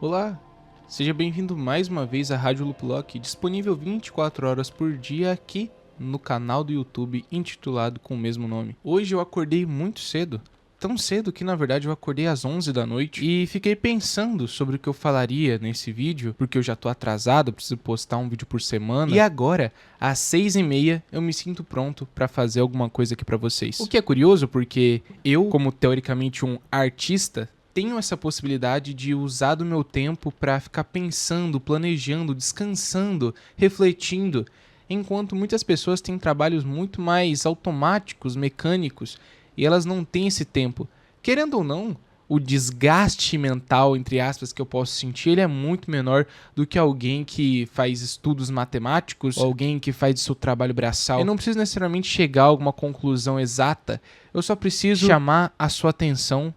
Olá, seja bem-vindo mais uma vez à Rádio Luplock, disponível 24 horas por dia aqui no canal do YouTube intitulado com o mesmo nome. Hoje eu acordei muito cedo, tão cedo que na verdade eu acordei às 11 da noite e fiquei pensando sobre o que eu falaria nesse vídeo, porque eu já tô atrasado, preciso postar um vídeo por semana, e agora, às 6h30, eu me sinto pronto pra fazer alguma coisa aqui pra vocês. O que é curioso porque eu, como teoricamente um artista, tenho essa possibilidade de usar do meu tempo para ficar pensando, planejando, descansando, refletindo, enquanto muitas pessoas têm trabalhos muito mais automáticos, mecânicos, e elas não têm esse tempo. Querendo ou não, o desgaste mental, entre aspas, que eu posso sentir, ele é muito menor do que alguém que faz estudos matemáticos, ou alguém que faz o seu trabalho braçal. Eu não preciso necessariamente chegar a alguma conclusão exata, eu só preciso chamar a sua atenção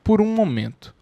por um momento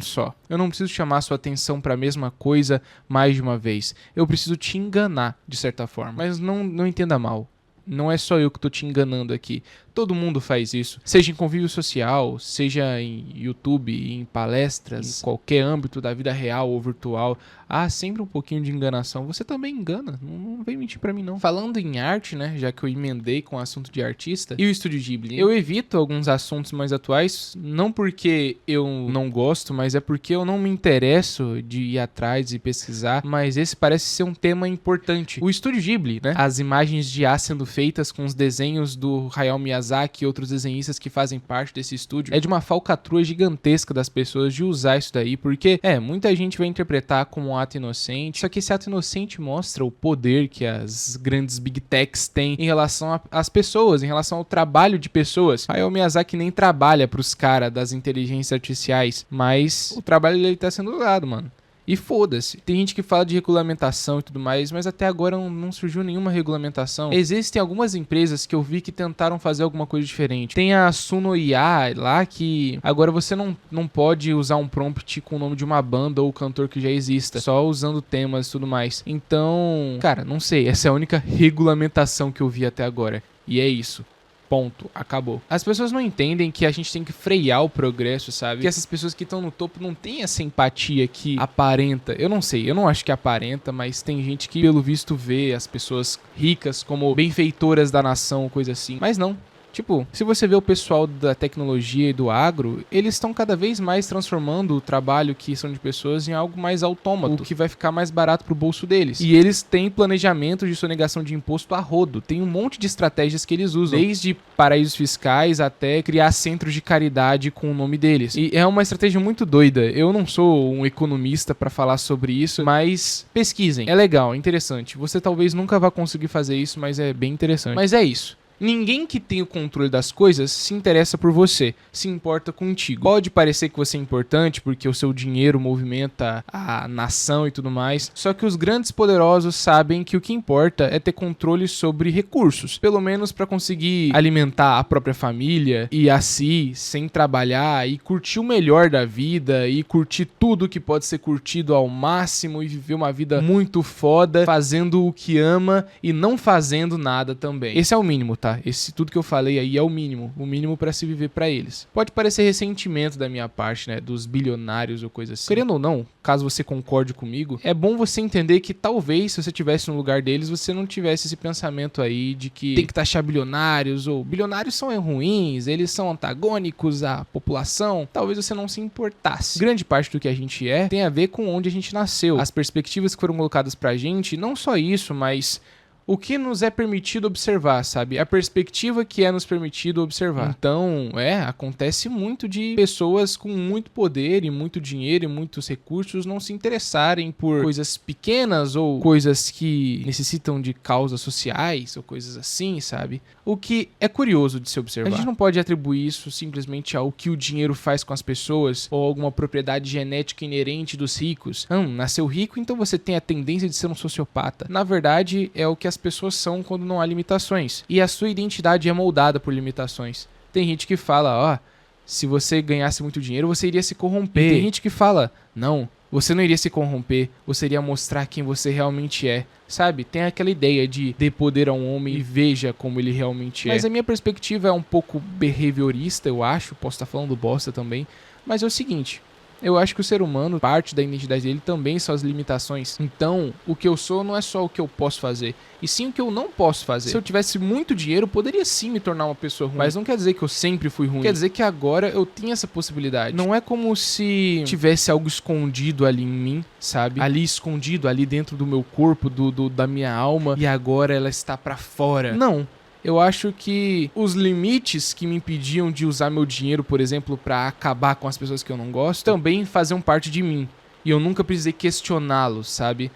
só. Eu não preciso chamar a sua atenção para a mesma coisa mais de uma vez. Eu preciso te enganar, de certa forma. Mas não entenda mal. Não é só eu que estou te enganando aqui. Todo mundo faz isso. Seja em convívio social, seja em YouTube, em palestras, em qualquer âmbito da vida real ou virtual. Há sempre um pouquinho de enganação. Você também engana. Não vem mentir pra mim, não. Falando em arte, né? Já que eu emendei com o assunto de artista e o Estúdio Ghibli. Eu evito alguns assuntos mais atuais, não porque eu não gosto, mas é porque eu não me interesso de ir atrás e pesquisar. Mas esse parece ser um tema importante. O Estúdio Ghibli, né? As imagens de ar sendo feitas com os desenhos do Hayao Miyazaki e outros desenhistas que fazem parte desse estúdio, é de uma falcatrua gigantesca das pessoas de usar isso daí, porque, muita gente vai interpretar como um ato inocente, só que esse ato inocente mostra o poder que as grandes big techs têm em relação às pessoas, em relação ao trabalho de pessoas. Hayao Miyazaki nem trabalha pros caras das inteligências artificiais, mas o trabalho dele tá sendo usado, mano. E foda-se. Tem gente que fala de regulamentação e tudo mais, mas até agora não surgiu nenhuma regulamentação. Existem algumas empresas que eu vi que tentaram fazer alguma coisa diferente. Tem a Suno IA lá que agora você não pode usar um prompt com o nome de uma banda ou cantor que já exista, só usando temas e tudo mais. Então, cara, não sei. Essa é a única regulamentação que eu vi até agora. E é isso. Ponto. Acabou. As pessoas não entendem que a gente tem que frear o progresso, sabe? Que essas pessoas que estão no topo não têm essa empatia que aparenta. Eu não sei, eu não acho que aparenta, mas tem gente que, pelo visto, vê as pessoas ricas como benfeitoras da nação, coisa assim. Mas não. Tipo, se você vê o pessoal da tecnologia e do agro, eles estão cada vez mais transformando o trabalho que são de pessoas em algo mais autômato, o que vai ficar mais barato pro bolso deles. E eles têm planejamento de sonegação de imposto a rodo. Tem um monte de estratégias que eles usam, desde paraísos fiscais até criar centros de caridade com o nome deles. E é uma estratégia muito doida. Eu não sou um economista pra falar sobre isso, mas pesquisem. É legal, é interessante. Você talvez nunca vá conseguir fazer isso, mas é bem interessante. Mas é isso. Ninguém que tem o controle das coisas se interessa por você, se importa contigo. Pode parecer que você é importante porque o seu dinheiro movimenta a nação e tudo mais, só que os grandes poderosos sabem que o que importa é ter controle sobre recursos, pelo menos para conseguir alimentar a própria família e a si, sem trabalhar e curtir o melhor da vida e curtir tudo que pode ser curtido ao máximo e viver uma vida muito foda, fazendo o que ama e não fazendo nada também. Esse é o mínimo, tá? Esse tudo que eu falei aí é o mínimo para se viver para eles. Pode parecer ressentimento da minha parte, né, dos bilionários ou coisa assim. Querendo ou não, caso você concorde comigo, é bom você entender que talvez se você tivesse no lugar deles, você não tivesse esse pensamento aí de que tem que taxar bilionários ou bilionários são ruins, eles são antagônicos à população. Talvez você não se importasse. Grande parte do que a gente tem a ver com onde a gente nasceu. As perspectivas que foram colocadas pra gente, não só isso, mas o que nos é permitido observar, sabe? A perspectiva que é nos permitido observar. Então, acontece muito de pessoas com muito poder e muito dinheiro e muitos recursos não se interessarem por coisas pequenas ou coisas que necessitam de causas sociais ou coisas assim, sabe? O que é curioso de se observar. A gente não pode atribuir isso simplesmente ao que o dinheiro faz com as pessoas ou alguma propriedade genética inerente dos ricos. Nasceu rico, então você tem a tendência de ser um sociopata. Na verdade, é o que as pessoas são quando não há limitações. E a sua identidade é moldada por limitações. Tem gente que fala, se você ganhasse muito dinheiro, você iria se corromper. E tem gente que fala, não, você não iria se corromper, você iria mostrar quem você realmente é. Sabe? Tem aquela ideia de dê poder a um homem e veja como ele realmente é. Mas a minha perspectiva é um pouco behaviorista, eu acho. Posso estar falando bosta também. Mas é o seguinte, Eu acho que o ser humano, parte da identidade dele também são as limitações. Então, o que eu sou não é só o que eu posso fazer, e sim o que eu não posso fazer. Se eu tivesse muito dinheiro, eu poderia sim me tornar uma pessoa ruim. Mas não quer dizer que eu sempre fui ruim. Quer dizer que agora eu tenho essa possibilidade. Não é como se tivesse algo escondido ali em mim, sabe? Ali escondido, ali dentro do meu corpo, da minha alma, e agora ela está pra fora. Não. Eu acho que os limites que me impediam de usar meu dinheiro, por exemplo, pra acabar com as pessoas que eu não gosto, também faziam parte de mim. E eu nunca precisei questioná-los, sabe?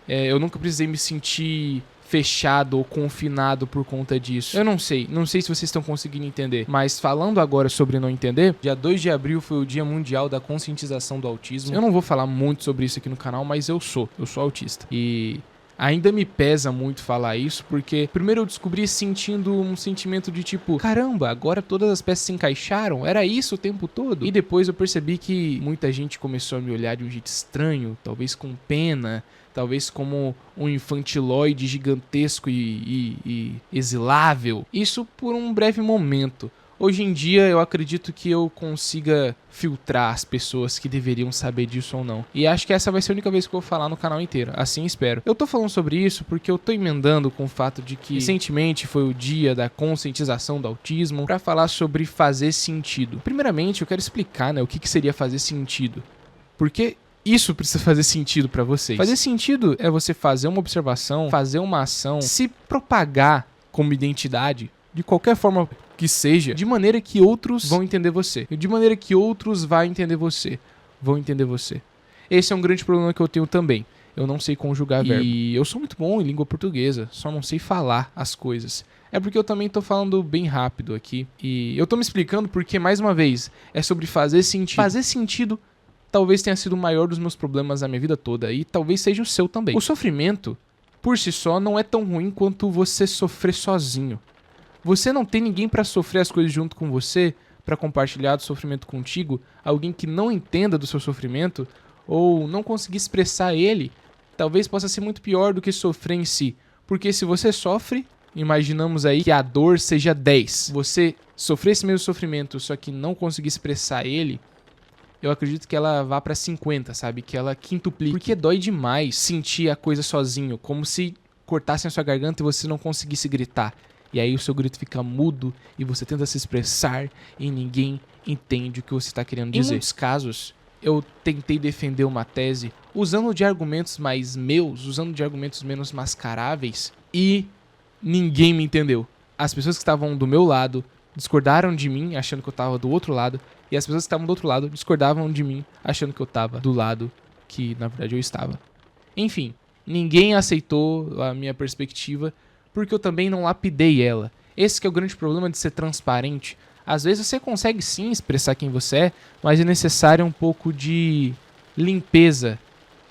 Eu nunca precisei me sentir fechado ou confinado por conta disso. Eu não sei se vocês estão conseguindo entender. Mas falando agora sobre não entender, dia 2 de abril foi o Dia Mundial da Conscientização do Autismo. Eu não vou falar muito sobre isso aqui no canal, mas eu sou autista. E ainda me pesa muito falar isso, porque primeiro eu descobri sentindo um sentimento de tipo, caramba, agora todas as peças se encaixaram? Era isso o tempo todo? E depois eu percebi que muita gente começou a me olhar de um jeito estranho, talvez com pena, talvez como um infantiloide gigantesco e exilável. Isso por um breve momento. Hoje em dia eu acredito que eu consiga filtrar as pessoas que deveriam saber disso ou não. E acho que essa vai ser a única vez que eu vou falar no canal inteiro. Assim espero. Eu tô falando sobre isso porque eu tô emendando com o fato de que recentemente foi o dia da conscientização do autismo pra falar sobre fazer sentido. Primeiramente eu quero explicar, o que seria fazer sentido. Porque isso precisa fazer sentido pra vocês. Fazer sentido é você fazer uma observação, fazer uma ação, se propagar como identidade de qualquer forma que seja, de maneira que outros vão entender você. De maneira que outros vão entender você. Esse é um grande problema que eu tenho também. Eu não sei conjugar verbo. E eu sou muito bom em língua portuguesa, só não sei falar as coisas. É porque eu também tô falando bem rápido aqui. E eu tô me explicando porque, mais uma vez, é sobre fazer sentido. Fazer sentido talvez tenha sido o maior dos meus problemas na minha vida toda. E talvez seja o seu também. O sofrimento, por si só, não é tão ruim quanto você sofrer sozinho. Você não tem ninguém pra sofrer as coisas junto com você, pra compartilhar do sofrimento contigo, alguém que não entenda do seu sofrimento, ou não conseguir expressar ele, talvez possa ser muito pior do que sofrer em si. Porque se você sofre, imaginamos aí que a dor seja 10. Você sofrer esse mesmo sofrimento, só que não conseguir expressar ele, eu acredito que ela vá pra 50, sabe? Que ela quintuplique. Porque dói demais sentir a coisa sozinho, como se cortassem a sua garganta e você não conseguisse gritar. E aí o seu grito fica mudo e você tenta se expressar e ninguém entende o que você está querendo dizer. Em muitos casos, eu tentei defender uma tese usando de argumentos mais meus, usando de argumentos menos mascaráveis e ninguém me entendeu. As pessoas que estavam do meu lado discordaram de mim, achando que eu estava do outro lado, e as pessoas que estavam do outro lado discordavam de mim, achando que eu estava do lado que, na verdade, eu estava. Enfim, ninguém aceitou a minha perspectiva, porque eu também não lapidei ela. Esse que é o grande problema de ser transparente. Às vezes você consegue sim expressar quem você é, mas é necessário um pouco de limpeza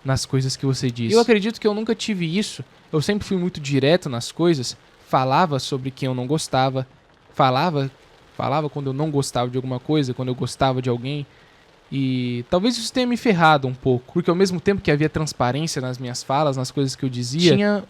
nas coisas que você diz. Eu acredito que eu nunca tive isso. Eu sempre fui muito direto nas coisas, falava sobre quem eu não gostava, falava quando eu não gostava de alguma coisa, quando eu gostava de alguém. E talvez isso tenha me ferrado um pouco, porque ao mesmo tempo que havia transparência nas minhas falas, nas coisas que eu dizia, tinha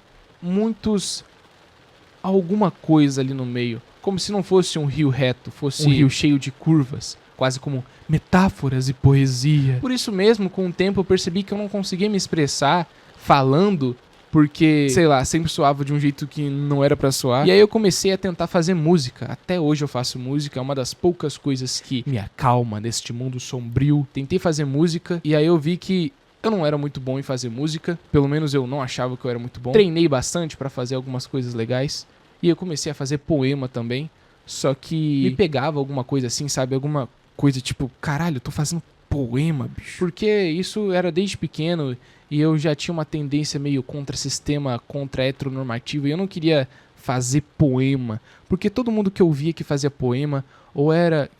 alguma coisa ali no meio, como se não fosse um rio reto, fosse um rio cheio de curvas, quase como metáforas e poesia. Por isso mesmo, com o tempo eu percebi que eu não conseguia me expressar falando, porque, sei lá, sempre soava de um jeito que não era pra soar. E aí eu comecei a tentar fazer música. Até hoje eu faço música, é uma das poucas coisas que me acalma neste mundo sombrio. Tentei fazer música e aí eu vi que eu não era muito bom em fazer música, pelo menos eu não achava que eu era muito bom. Treinei bastante pra fazer algumas coisas legais. E eu comecei a fazer poema também, só que me pegava alguma coisa assim, sabe? Alguma coisa tipo, caralho, eu tô fazendo poema, bicho. Porque isso era desde pequeno e eu já tinha uma tendência meio contra-sistema, contra-heteronormativo, e eu não queria fazer poema. Porque todo mundo que eu via que fazia poema, ou era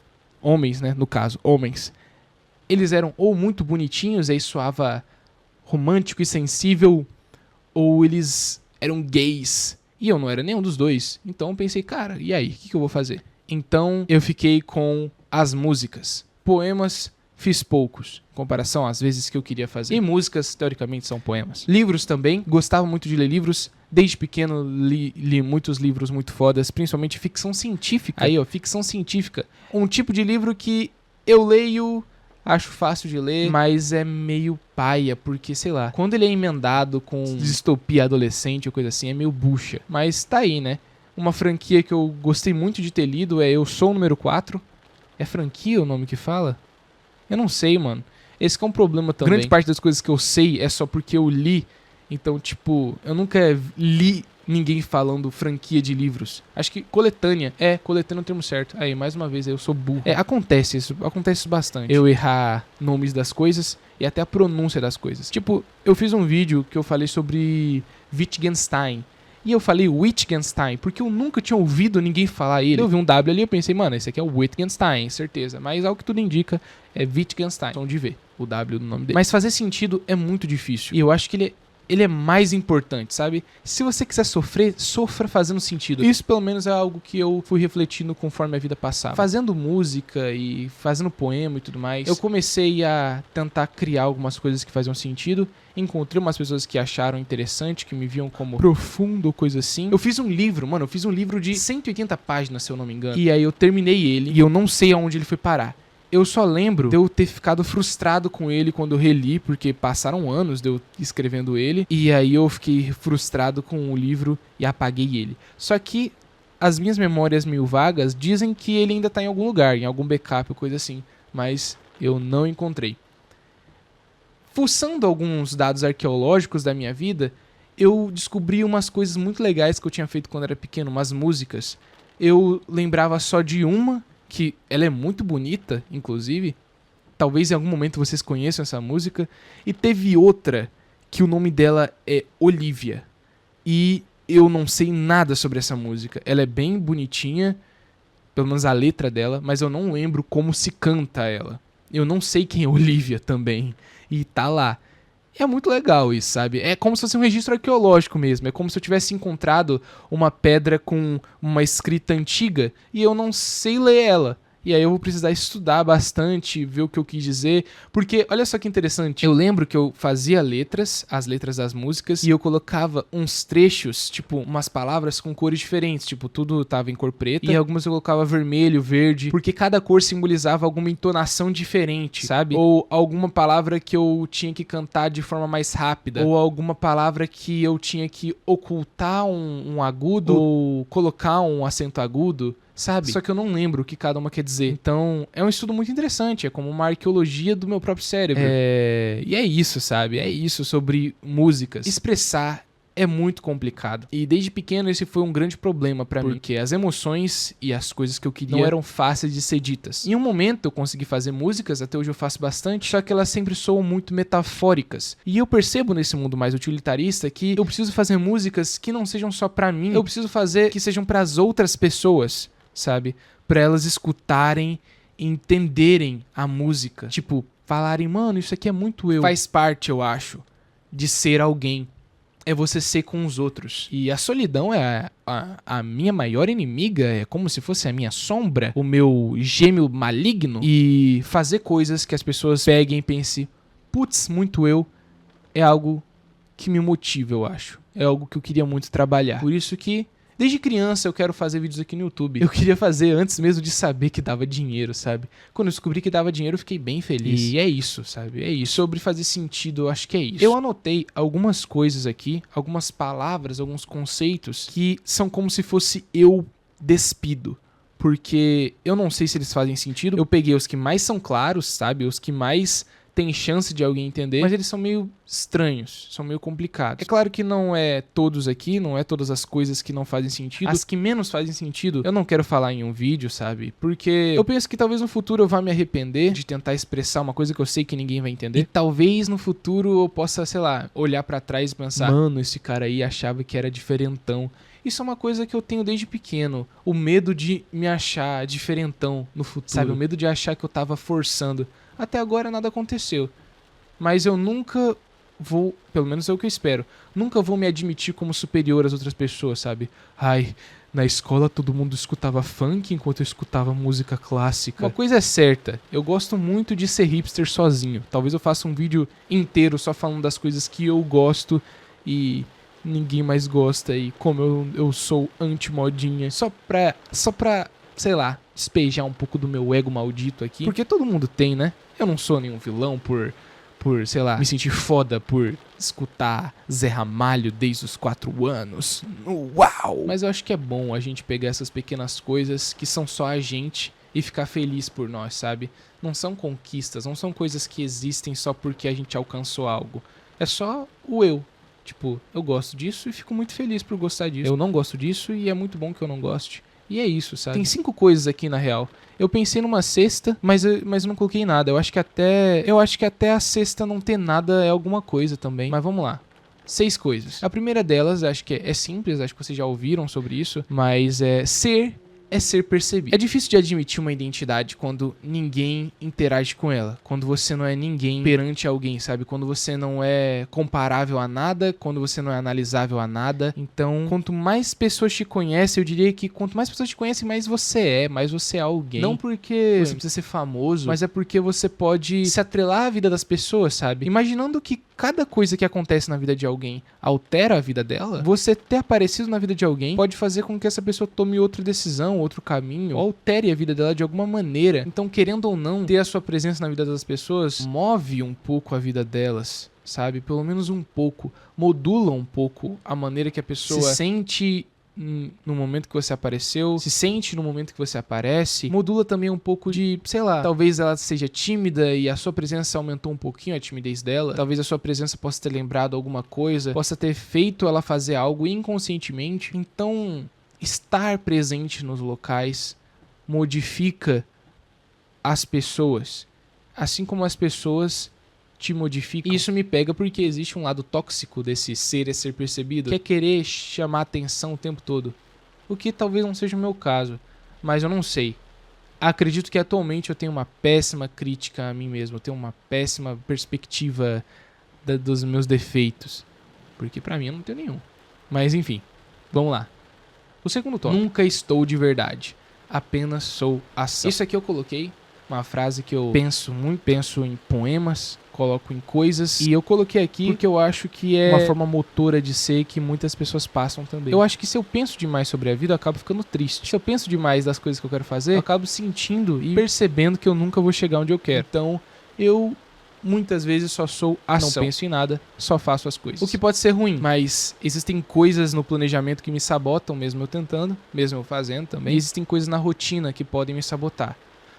homens, né? No caso, homens. Eles eram ou muito bonitinhos, aí soava romântico e sensível, ou eles eram gays. E eu não era nenhum dos dois. Então eu pensei, cara, e aí? O que eu vou fazer? Então eu fiquei com as músicas. Poemas, fiz poucos, em comparação às vezes que eu queria fazer. E músicas, teoricamente, são poemas. Livros também. Gostava muito de ler livros. Desde pequeno li muitos livros muito fodas, principalmente ficção científica. Aí, ó, ficção científica. Um tipo de livro que eu leio acho fácil de ler, mas é meio paia, porque, sei lá, quando ele é emendado com distopia adolescente ou coisa assim, é meio bucha. Mas tá aí, né? Uma franquia que eu gostei muito de ter lido é Eu Sou o Número 4. É franquia o nome que fala? Eu não sei, mano. Esse que é um problema também. Grande parte das coisas que eu sei é só porque eu li. Então, tipo, eu nunca li ninguém falando franquia de livros. Acho que coletânea. Coletânea é o termo certo. Aí, mais uma vez, eu sou burro. Acontece isso bastante. Eu errar nomes das coisas e até a pronúncia das coisas. Tipo, eu fiz um vídeo que eu falei sobre Wittgenstein. E eu falei Wittgenstein, porque eu nunca tinha ouvido ninguém falar ele. Eu vi um W ali e eu pensei, mano, esse aqui é o Wittgenstein, certeza. Mas ao que tudo indica, é Wittgenstein. Então de ver o W do nome dele. Mas fazer sentido é muito difícil. E eu acho que ele é mais importante, sabe? Se você quiser sofrer, sofra fazendo sentido. Isso, pelo menos, é algo que eu fui refletindo conforme a vida passava. Fazendo música e fazendo poema e tudo mais, eu comecei a tentar criar algumas coisas que faziam sentido. Encontrei umas pessoas que acharam interessante, que me viam como profundo ou coisa assim. Eu fiz um livro, mano, de 180 páginas, se eu não me engano. E aí eu terminei ele e eu não sei aonde ele foi parar. Eu só lembro de eu ter ficado frustrado com ele quando eu reli, porque passaram anos de eu escrevendo ele, e aí eu fiquei frustrado com o livro e apaguei ele. Só que as minhas memórias meio vagas dizem que ele ainda tá em algum lugar, em algum backup ou coisa assim, mas eu não encontrei. Fuçando alguns dados arqueológicos da minha vida, eu descobri umas coisas muito legais que eu tinha feito quando era pequeno, umas músicas. Eu lembrava só de uma, que ela é muito bonita, inclusive. Talvez em algum momento vocês conheçam essa música. E teve outra, que o nome dela é Olivia. E eu não sei nada sobre essa música. Ela é bem bonitinha, pelo menos a letra dela, mas eu não lembro como se canta ela. Eu não sei quem é Olivia também. E tá lá. É muito legal isso, sabe? É como se fosse um registro arqueológico mesmo. É como se eu tivesse encontrado uma pedra com uma escrita antiga e eu não sei ler ela. E aí eu vou precisar estudar bastante, ver o que eu quis dizer. Porque, olha só que interessante, eu lembro que eu fazia as letras das músicas, e eu colocava uns trechos, tipo, umas palavras com cores diferentes. Tipo, tudo tava em cor preta, e algumas eu colocava vermelho, verde, porque cada cor simbolizava alguma entonação diferente, sabe? Ou alguma palavra que eu tinha que cantar de forma mais rápida, ou alguma palavra que eu tinha que ocultar um agudo, ou colocar um acento agudo, sabe? Só que eu não lembro o que cada uma quer dizer. Então, é um estudo muito interessante. É como uma arqueologia do meu próprio cérebro. E é isso, sabe? É isso sobre músicas. Expressar é muito complicado. E desde pequeno esse foi um grande problema pra mim. Porque as emoções e as coisas que eu queria não eram fáceis de ser ditas. Em um momento eu consegui fazer músicas, até hoje eu faço bastante, só que elas sempre soam muito metafóricas. E eu percebo nesse mundo mais utilitarista que eu preciso fazer músicas que não sejam só pra mim. Eu preciso fazer que sejam pras outras pessoas, sabe? Pra elas escutarem e entenderem a música. Tipo, falarem, mano, isso aqui é muito eu. Faz parte, eu acho, de ser alguém. É você ser com os outros. E a solidão é a minha maior inimiga. É como se fosse a minha sombra, o meu gêmeo maligno. E fazer coisas que as pessoas peguem e pensem, putz, muito eu, é algo que me motiva, eu acho. É algo que eu queria muito trabalhar. Por isso que desde criança eu quero fazer vídeos aqui no YouTube. Eu queria fazer antes mesmo de saber que dava dinheiro, sabe? Quando eu descobri que dava dinheiro, eu fiquei bem feliz. E é isso, sabe? É isso. Sobre fazer sentido, eu acho que é isso. Eu anotei algumas coisas aqui, algumas palavras, alguns conceitos que são como se fosse eu despido. Porque eu não sei se eles fazem sentido. Eu peguei os que mais são claros, sabe? Os que mais tem chance de alguém entender, mas eles são meio estranhos, são meio complicados. É claro que não é todos aqui, não é todas as coisas que não fazem sentido. As que menos fazem sentido, eu não quero falar em um vídeo, sabe? Porque eu penso que talvez no futuro eu vá me arrepender de tentar expressar uma coisa que eu sei que ninguém vai entender. E talvez no futuro eu possa, sei lá, olhar pra trás e pensar, mano, esse cara aí achava que era diferentão. Isso é uma coisa que eu tenho desde pequeno. O medo de me achar diferentão no futuro. Sabe? O medo de achar que eu tava forçando. Até agora nada aconteceu. Mas eu nunca vou, pelo menos é o que eu espero, nunca vou me admitir como superior às outras pessoas, sabe? Ai, na escola todo mundo escutava funk enquanto eu escutava música clássica. Uma coisa é certa, eu gosto muito de ser hipster sozinho. Talvez eu faça um vídeo inteiro só falando das coisas que eu gosto e ninguém mais gosta. E como eu sou anti-modinha. Só pra, sei lá, despejar um pouco do meu ego maldito aqui. Porque todo mundo tem, né? Eu não sou nenhum vilão por sei lá, me sentir foda por escutar Zé Ramalho desde os 4 anos. Uau! Mas eu acho que é bom a gente pegar essas pequenas coisas que são só a gente e ficar feliz por nós, sabe? Não são conquistas, não são coisas que existem só porque a gente alcançou algo. É só o eu. Tipo, eu gosto disso e fico muito feliz por gostar disso. Eu não gosto disso e é muito bom que eu não goste. E é isso, sabe? Tem 5 coisas aqui na real. Eu pensei numa sexta, mas eu não coloquei nada. Eu acho que até a sexta não ter nada é alguma coisa também. Mas vamos lá. 6 coisas. A primeira delas, acho que é simples, acho que vocês já ouviram sobre isso, mas é ser percebido. É difícil de admitir uma identidade quando ninguém interage com ela. Quando você não é ninguém perante alguém, sabe? Quando você não é comparável a nada, quando você não é analisável a nada. Então, quanto mais pessoas te conhecem, eu diria que quanto mais pessoas te conhecem, mais você é alguém. Não porque você precisa ser famoso, mas é porque você pode se atrelar à vida das pessoas, sabe? Imaginando que cada coisa que acontece na vida de alguém altera a vida dela, você ter aparecido na vida de alguém pode fazer com que essa pessoa tome outra decisão, outro caminho, ou altere a vida dela de alguma maneira. Então, querendo ou não, ter a sua presença na vida das pessoas move um pouco a vida delas, sabe? Pelo menos um pouco. Modula um pouco a maneira que a pessoa se sente no momento que você apareceu, se sente no momento que você aparece. Modula também um pouco de, sei lá, talvez ela seja tímida e a sua presença aumentou um pouquinho a timidez dela. Talvez a sua presença possa ter lembrado alguma coisa, possa ter feito ela fazer algo inconscientemente. Então, estar presente nos locais modifica as pessoas, assim como as pessoas te modificam. E isso me pega porque existe um lado tóxico desse ser percebido, que é querer chamar atenção o tempo todo. O que talvez não seja o meu caso, mas eu não sei. Acredito que atualmente eu tenho uma péssima crítica a mim mesmo, eu tenho uma péssima perspectiva dos meus defeitos, porque pra mim eu não tenho nenhum. Mas enfim, vamos lá. O segundo tópico. Nunca estou de verdade, apenas sou ação. Isso aqui eu coloquei uma frase que eu penso em poemas, coloco em coisas, e eu coloquei aqui porque eu acho que é uma forma motora de ser que muitas pessoas passam também. Eu acho que se eu penso demais sobre a vida, eu acabo ficando triste. Se eu penso demais das coisas que eu quero fazer, eu acabo sentindo e percebendo que eu nunca vou chegar onde eu quero. Então, eu muitas vezes só sou ação. Não penso em nada, só faço as coisas. O que pode ser ruim, mas existem coisas no planejamento que me sabotam, mesmo eu tentando, mesmo eu fazendo também. E existem coisas na rotina que podem me sabotar.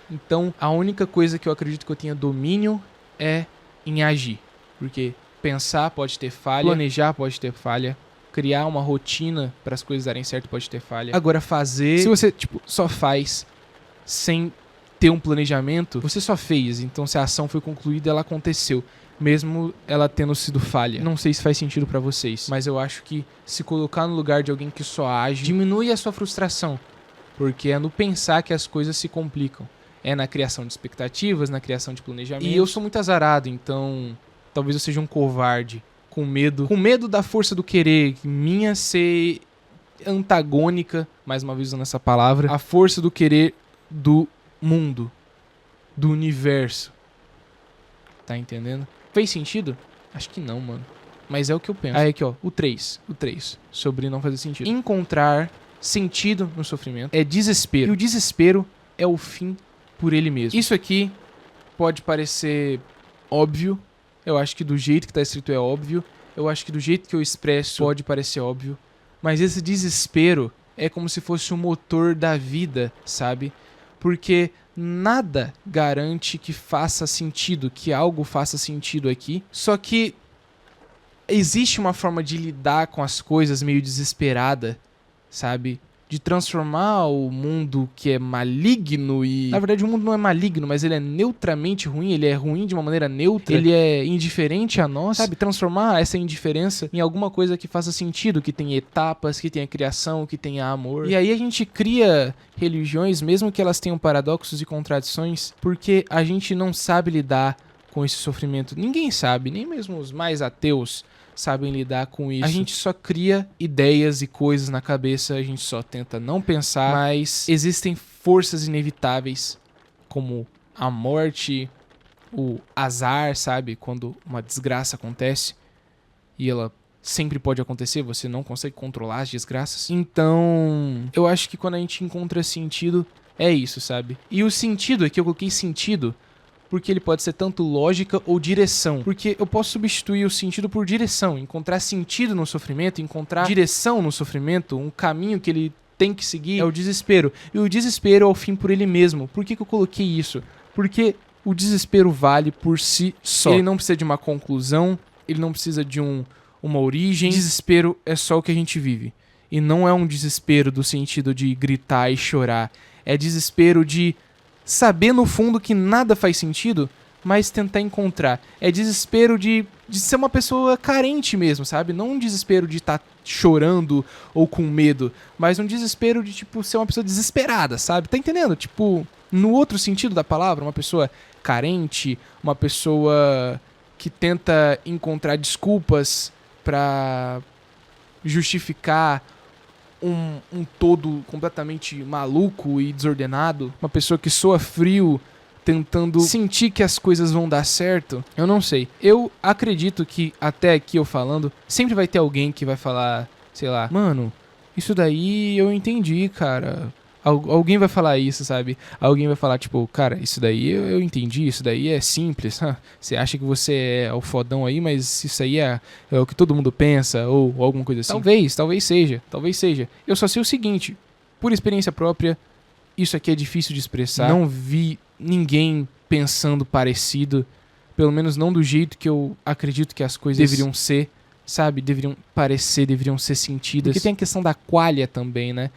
Então, a única coisa que eu acredito que eu tenha domínio é em agir. Porque pensar pode ter falha, planejar pode ter falha, criar uma rotina para as coisas darem certo pode ter falha. Agora, fazer... Se você, só faz sem ter um planejamento, você só fez. Então, se a ação foi concluída, ela aconteceu, mesmo ela tendo sido falha. Não sei se faz sentido para vocês, mas eu acho que se colocar no lugar de alguém que só age, diminui a sua frustração. Porque é no pensar que as coisas se complicam. É na criação de expectativas, na criação de planejamento. E eu sou muito azarado, então talvez eu seja um covarde, com medo da força do querer, minha ser antagônica, mais uma vez usando essa palavra, a força do querer do mundo, do universo. Tá entendendo? Fez sentido? Acho que não, mano. Mas é o que eu penso. Aí aqui, ó, o 3, sobre não fazer sentido. Encontrar sentido no sofrimento é desespero. E o desespero é o fim por ele mesmo. Isso aqui pode parecer óbvio. Eu acho que do jeito que tá escrito é óbvio. Eu acho que do jeito que eu expresso pode parecer óbvio. Mas esse desespero é como se fosse o motor da vida, sabe? Porque nada garante que faça sentido, que algo faça sentido aqui. Só que existe uma forma de lidar com as coisas meio desesperada, sabe? De transformar o mundo que é maligno e... Na verdade, o mundo não é maligno, mas ele é neutramente ruim, ele é ruim de uma maneira neutra, ele é indiferente a nós, sabe? Transformar essa indiferença em alguma coisa que faça sentido, que tenha etapas, que tenha criação, que tenha amor. E aí a gente cria religiões, mesmo que elas tenham paradoxos e contradições, porque a gente não sabe lidar com esse sofrimento. Ninguém sabe, nem mesmo os mais ateus sabem lidar com isso. A gente só cria ideias e coisas na cabeça, a gente só tenta não pensar, mas existem forças inevitáveis, como a morte, o azar, sabe? Quando uma desgraça acontece, e ela sempre pode acontecer, você não consegue controlar as desgraças. Então, eu acho que quando a gente encontra sentido, É isso, sabe? E o sentido aqui, eu coloquei sentido, porque ele pode ser tanto lógica ou direção. Porque eu posso substituir o sentido por direção, encontrar sentido no sofrimento, encontrar direção no sofrimento, um caminho que ele tem que seguir é o desespero. E o desespero é o fim por ele mesmo. Por que eu coloquei isso? Porque o desespero vale por si só. Ele não precisa de uma conclusão, ele não precisa de uma origem. Desespero é só o que a gente vive. E não é um desespero do sentido de gritar e chorar. É desespero de saber no fundo que nada faz sentido, mas tentar encontrar. É desespero de ser uma pessoa carente mesmo, sabe? Não um desespero de estar chorando ou com medo, mas um desespero de, tipo, ser uma pessoa desesperada, sabe? Tá entendendo? Tipo, no outro sentido da palavra, uma pessoa carente, uma pessoa que tenta encontrar desculpas pra justificar um todo completamente maluco e desordenado, uma pessoa que soa frio, tentando sentir que as coisas vão dar certo. Eu não sei. Eu acredito que até aqui eu falando, sempre vai ter alguém que vai falar, sei lá, mano, isso daí eu entendi, cara. Alguém vai falar isso, sabe? Alguém vai falar, tipo, cara, isso daí eu entendi, isso daí é simples. Você acha que você é o fodão aí, mas isso aí é o que todo mundo pensa, ou alguma coisa assim. Talvez seja. Eu só sei o seguinte, por experiência própria, isso aqui é difícil de expressar. Não vi ninguém pensando parecido, pelo menos não do jeito que eu acredito que as coisas deveriam ser, sabe? Deveriam parecer, deveriam ser sentidas. Porque tem a questão da qualia também, né?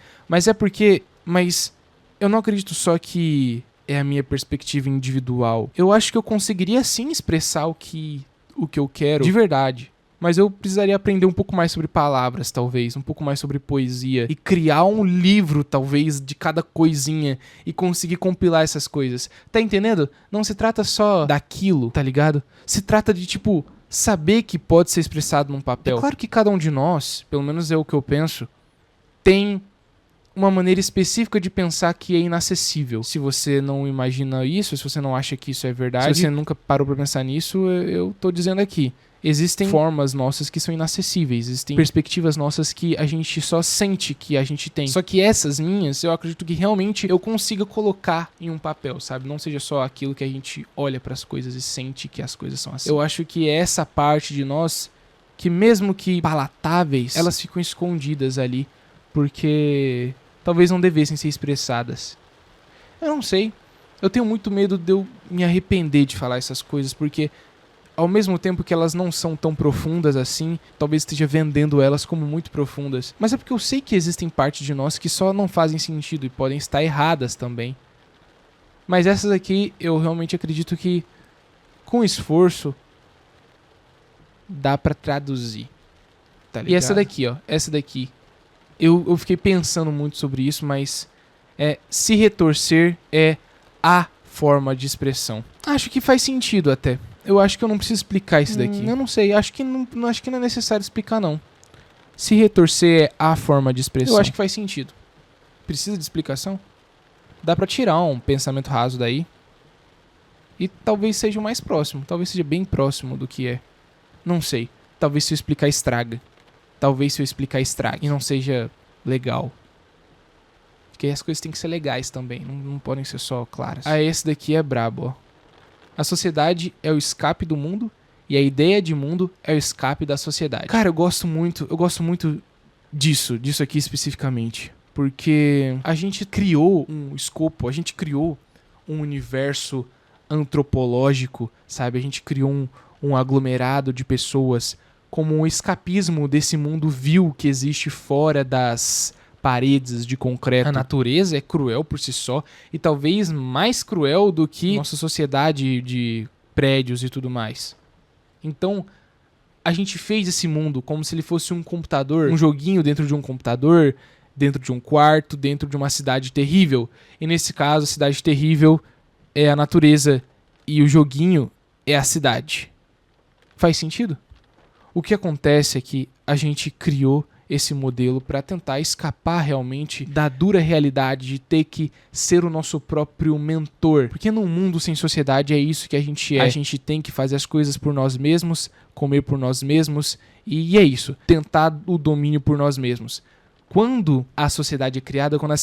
Mas eu não acredito só que é a minha perspectiva individual. Eu acho que eu conseguiria sim expressar o que eu quero de verdade. Mas eu precisaria aprender um pouco mais sobre palavras, talvez. Um pouco mais sobre poesia. E criar um livro, talvez, de cada coisinha. E conseguir compilar essas coisas. Tá entendendo? Não se trata só daquilo, tá ligado? Se trata de, tipo, saber que pode ser expressado num papel. É claro que cada um de nós, pelo menos é o que eu penso, tem uma maneira específica de pensar que é inacessível. Se você não imagina isso, se você não acha que isso é verdade, se você nunca parou pra pensar nisso, eu tô dizendo aqui. Existem formas nossas que são inacessíveis, existem perspectivas nossas que a gente só sente que a gente tem. Só que essas minhas, eu acredito que realmente eu consiga colocar em um papel, sabe? Não seja só aquilo que a gente olha pras coisas e sente que as coisas são assim. Eu acho que é essa parte de nós que, mesmo que palatáveis, elas ficam escondidas ali, porque talvez não devessem ser expressadas. Eu não sei. Eu tenho muito medo de eu me arrepender de falar essas coisas, porque ao mesmo tempo que elas não são tão profundas assim, talvez esteja vendendo elas como muito profundas. Mas é porque eu sei que existem partes de nós que só não fazem sentido e podem estar erradas também. Mas essas aqui, eu realmente acredito que, com esforço, dá pra traduzir. Tá ligado? E essa daqui, ó. Essa daqui. Eu fiquei pensando muito sobre isso, mas se retorcer é a forma de expressão. Acho que faz sentido até. Eu acho que eu não preciso explicar isso daqui. Eu não sei, acho que não é necessário explicar, não. Se retorcer é a forma de expressão, eu acho que faz sentido. Precisa de explicação? Dá pra tirar um pensamento raso daí. E talvez seja o mais próximo. Talvez seja bem próximo do que é. Não sei. Talvez se eu explicar estraga. Talvez se eu explicar estrague e não seja legal. Porque as coisas têm que ser legais também. Não podem ser só claras. Ah, esse daqui é brabo, ó. A sociedade é o escape do mundo e a ideia de mundo é o escape da sociedade. Cara, eu gosto muito disso aqui especificamente. Porque a gente criou um escopo, a gente criou um universo antropológico, sabe? A gente criou um aglomerado de pessoas como um escapismo desse mundo vil que existe fora das paredes de concreto. A natureza é cruel por si só e talvez mais cruel do que nossa sociedade de prédios e tudo mais. Então, a gente fez esse mundo como se ele fosse um computador, um joguinho dentro de um computador, dentro de um quarto, dentro de uma cidade terrível. E nesse caso, a cidade terrível é a natureza e o joguinho é a cidade. Faz sentido? O que acontece é que a gente criou esse modelo para tentar escapar realmente da dura realidade de ter que ser o nosso próprio mentor. Porque num mundo sem sociedade é isso que a gente é. A gente tem que fazer as coisas por nós mesmos, comer por nós mesmos, e é isso. Tentar o domínio por nós mesmos. quando a sociedade é criada, quando as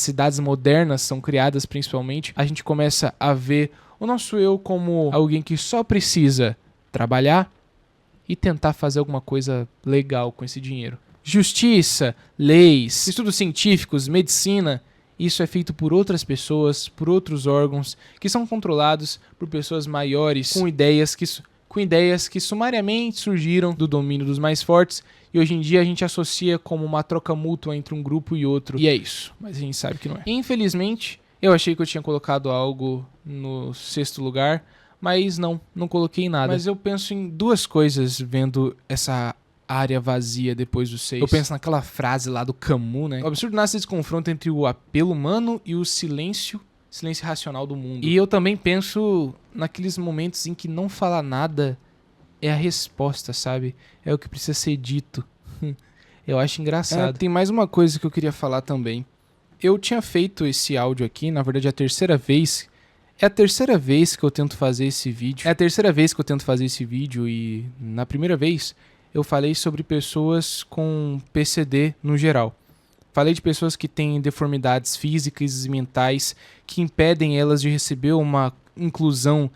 cidades modernas são criadas principalmente, a gente começa a ver o nosso eu como alguém que só precisa trabalhar e tentar fazer alguma coisa legal com esse dinheiro. Justiça, leis, estudos científicos, medicina, isso é feito por outras pessoas, por outros órgãos, que são controlados por pessoas maiores, com ideias que sumariamente surgiram do domínio dos mais fortes, e hoje em dia a gente associa como uma troca mútua entre um grupo e outro. E é isso, mas a gente sabe que não é. Infelizmente, eu achei que eu tinha colocado algo no 6º lugar, mas não coloquei nada. Mas eu penso em duas coisas vendo essa área vazia depois do 6. Eu penso naquela frase lá do Camus, né? O absurdo nasce desse confronto entre o apelo humano e o silêncio racional do mundo. E eu também penso naqueles momentos em que não falar nada é a resposta, sabe? É o que precisa ser dito. Eu acho engraçado. Tem mais uma coisa que eu queria falar também. Eu tinha feito esse áudio aqui, na verdade é a terceira vez. É a terceira vez que eu tento fazer esse vídeo. E na primeira vez eu falei sobre pessoas com PCD no geral. Falei de pessoas que têm deformidades físicas e mentais que impedem elas de receber uma inclusão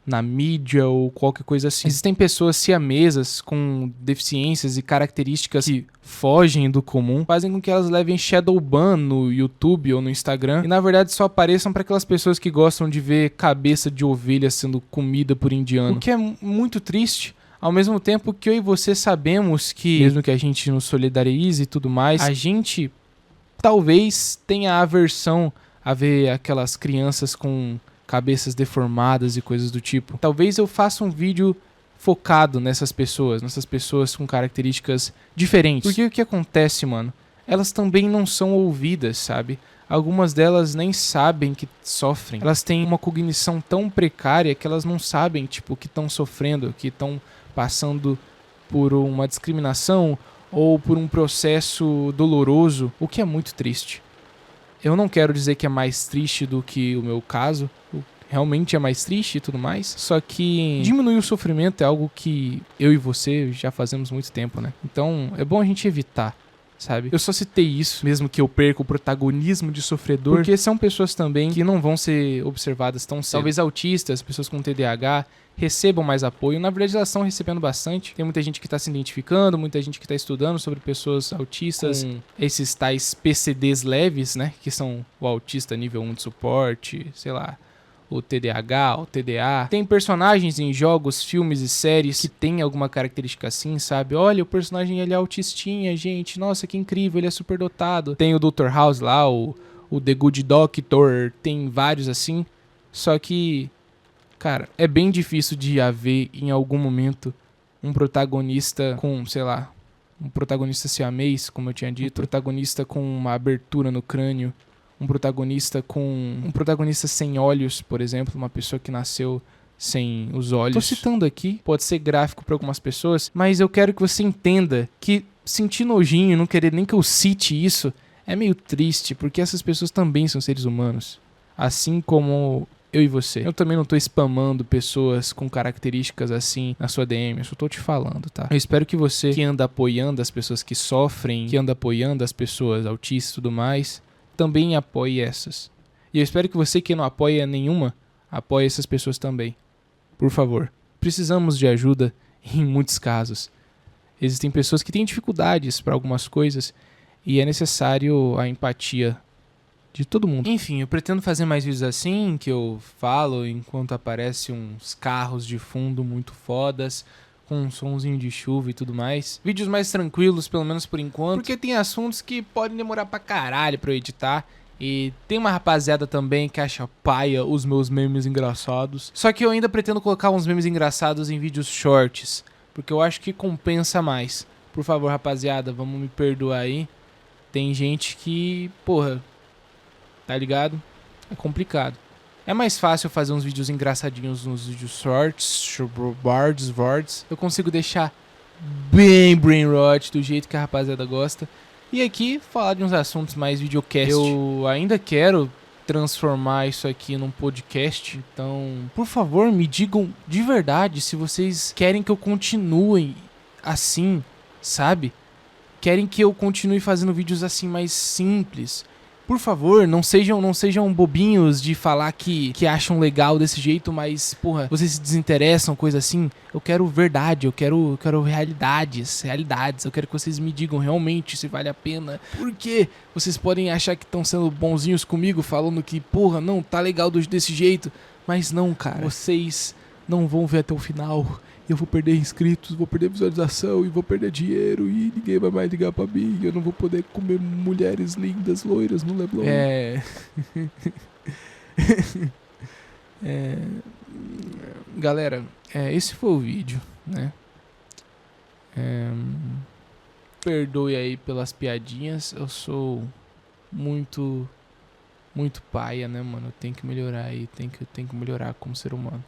na mídia ou qualquer coisa assim. Existem pessoas siamesas com deficiências e características que fogem do comum, fazem com que elas levem shadowban no YouTube ou no Instagram e na verdade só apareçam para aquelas pessoas que gostam de ver cabeça de ovelha sendo comida por indiano. O que é muito triste, ao mesmo tempo que eu e você sabemos que, mesmo que a gente nos solidarize e tudo mais, a gente talvez tenha aversão a ver aquelas crianças com cabeças deformadas e coisas do tipo. Talvez eu faça um vídeo focado nessas pessoas com características diferentes. Porque o que acontece, mano? Elas também não são ouvidas, sabe? Algumas delas nem sabem que sofrem. Elas têm uma cognição tão precária que elas não sabem, tipo, que estão sofrendo, que estão passando por uma discriminação ou por um processo doloroso, o que é muito triste. Eu não quero dizer que é mais triste do que o meu caso, realmente é mais triste e tudo mais, só que diminuir o sofrimento é algo que eu e você já fazemos muito tempo, né? Então é bom a gente evitar, sabe? Eu só citei isso, mesmo que eu perca o protagonismo de sofredor, porque são pessoas também que não vão ser observadas tão cedo. Talvez autistas, pessoas com TDAH, recebam mais apoio. Na verdade, elas estão recebendo bastante. Tem muita gente que está se identificando, muita gente que está estudando sobre pessoas autistas, com esses tais PCDs leves, né? Que são o autista nível 1 de suporte, sei lá, o TDAH, o TDA. Tem personagens em jogos, filmes e séries que tem alguma característica assim, sabe? Olha, o personagem ele é autistinha, gente. Nossa, que incrível, ele é super dotado. Tem o Dr. House lá, o The Good Doctor, tem vários assim. Só que, cara, é bem difícil de haver em algum momento um protagonista com, sei lá, um protagonista siamês, como eu tinha dito, um protagonista com uma abertura no crânio, um protagonista sem olhos, por exemplo, uma pessoa que nasceu sem os olhos. Tô citando aqui, pode ser gráfico para algumas pessoas, mas eu quero que você entenda que sentir nojinho e não querer nem que eu cite isso é meio triste, porque essas pessoas também são seres humanos, assim como eu e você. Eu também não tô spamando pessoas com características assim na sua DM, eu só tô te falando, tá? Eu espero que você que anda apoiando as pessoas que sofrem, que anda apoiando as pessoas autistas e tudo mais, também apoie essas. E eu espero que você que não apoia nenhuma, apoie essas pessoas também. Por favor. Precisamos de ajuda em muitos casos. Existem pessoas que têm dificuldades para algumas coisas e é necessário a empatia de todo mundo. Enfim, eu pretendo fazer mais vídeos assim, que eu falo enquanto aparecem uns carros de fundo muito fodas, com um sonzinho de chuva e tudo mais. Vídeos mais tranquilos, pelo menos por enquanto, porque tem assuntos que podem demorar pra caralho pra eu editar. E tem uma rapaziada também que acha paia os meus memes engraçados. Só que eu ainda pretendo colocar uns memes engraçados em vídeos shorts, porque eu acho que compensa mais. Por favor, rapaziada, vamos me perdoar aí. Tem gente que, porra, tá ligado? É complicado. É mais fácil fazer uns vídeos engraçadinhos nos vídeos shorts, boards. Eu consigo deixar bem brainrot do jeito que a rapaziada gosta. E aqui, falar de uns assuntos mais videocast. Eu ainda quero transformar isso aqui num podcast. Então, por favor, me digam de verdade se vocês querem que eu continue assim, sabe? querem que eu continue fazendo vídeos assim mais simples. Por favor, não sejam bobinhos de falar que acham legal desse jeito, mas, porra, vocês se desinteressam, coisa assim. Eu quero verdade, eu quero realidades. Eu quero que vocês me digam realmente se vale a pena. Porque vocês podem achar que estão sendo bonzinhos comigo, falando que, porra, não, tá legal desse jeito. Mas não, cara, vocês não vão ver até o final. Eu vou perder inscritos, vou perder visualização e vou perder dinheiro e ninguém vai mais ligar pra mim. Eu não vou poder comer mulheres lindas, loiras no Leblon. Galera, esse foi o vídeo, né? Perdoe aí pelas piadinhas. Eu sou muito paia, né, mano? Eu tenho que melhorar aí, tenho que melhorar como ser humano.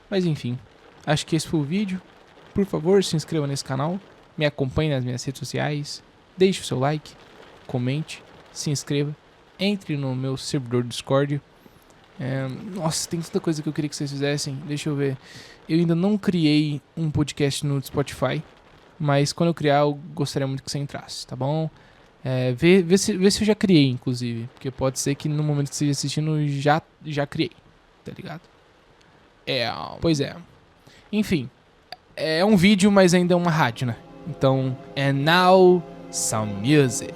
Mas enfim, acho que esse foi o vídeo. Por favor, se inscreva nesse canal, me acompanhe nas minhas redes sociais, deixe o seu like, comente, se inscreva, entre no meu servidor do Discord. Nossa, tem tanta coisa que eu queria que vocês fizessem. Deixa eu ver. Eu ainda não criei um podcast no Spotify, mas quando eu criar, eu gostaria muito que você entrasse, tá bom? Vê se eu já criei, inclusive, porque pode ser que no momento que você esteja assistindo, já criei, tá ligado? Pois é. Enfim, é um vídeo, mas ainda é uma rádio, né? Então, and now, some music.